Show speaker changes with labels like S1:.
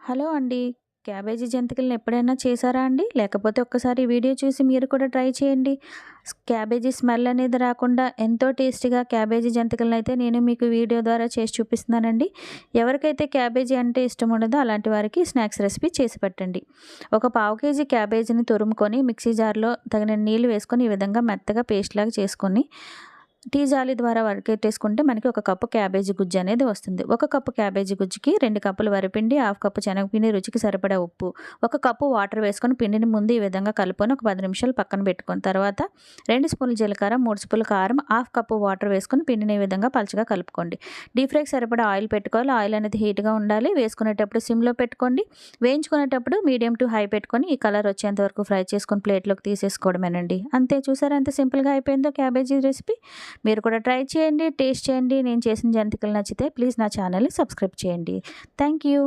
S1: Hello అండి. Cabbage జంతికలను ఎప్పుడైనా చేశారా అండి? లేకపోతే ఒక్కసారి ఈ వీడియో చూసి మీరు కూడా ట్రై చేయండి. క్యాబేజీ స్మెల్ అనేది రాకుండా ఎంతో టేస్టీగా క్యాబేజీ జంతికలనైతే నేను మీకు వీడియో ద్వారా చేసి చూపిస్తున్నానండి. ఎవరికైతే క్యాబేజీ అంటే ఇష్టం ఉండదో అలాంటి వారికి స్నాక్స్ రెసిపీ చేసి పెట్టండి. ఒక పావు కేజీ క్యాబేజీని తురుముకొని మిక్సీ జార్‌లో తగినన్ని నీళ్లు వేసుకొని ఈ విధంగా మెత్తగా పేస్ట్‌లాగా చేసుకొని టీ జాలి ద్వారా వడకెట్టేసుకుంటే మనకి ఒక కప్పు క్యాబేజీ గుజ్జు అనేది వస్తుంది. ఒక కప్పు క్యాబేజీ గుజ్జుకి 2 కప్పులు వరిపిండి, హాఫ్ కప్పు శనగపిండి, రుచికి సరిపడా ఉప్పు, ఒక కప్పు వాటర్ వేసుకొని పిండిని ముందు ఈ విధంగా కలుపుకొని ఒక 10 నిమిషాలు పక్కన పెట్టుకొని తర్వాత 2 స్పూన్లు జీలకర్ర, 3 స్పూన్లు కారం, హాఫ్ కప్పు వాటర్ వేసుకొని పిండిని ఈ విధంగా పలుచగా కలుపుకోండి. డీప్ ఫ్రైకి సరిపడా ఆయిల్ పెట్టుకోవాలి. ఆయిల్ అనేది హీట్‌గా ఉండాలి. వేసుకునేటప్పుడు సిమ్‌లో పెట్టుకోండి. వేయించుకునేటప్పుడు మీడియం టు హై పెట్టుకొని ఈ కలర్ వచ్చేంత వరకు ఫ్రై చేసుకొని ప్లేట్‌లోకి తీసేసుకోవడమేనండి. అంతే చూసారా ఎంత సింపుల్‌గా అయిపోయిందో క్యాబేజీ రెసిపీ. మీరు కూడా ట్రై చేయండి, టేస్ట్ చేయండి. నేను చేసిన జంతికలు నచ్చితే ప్లీజ్ నా ఛానల్‌ని సబ్స్క్రైబ్ చేయండి. Thank you.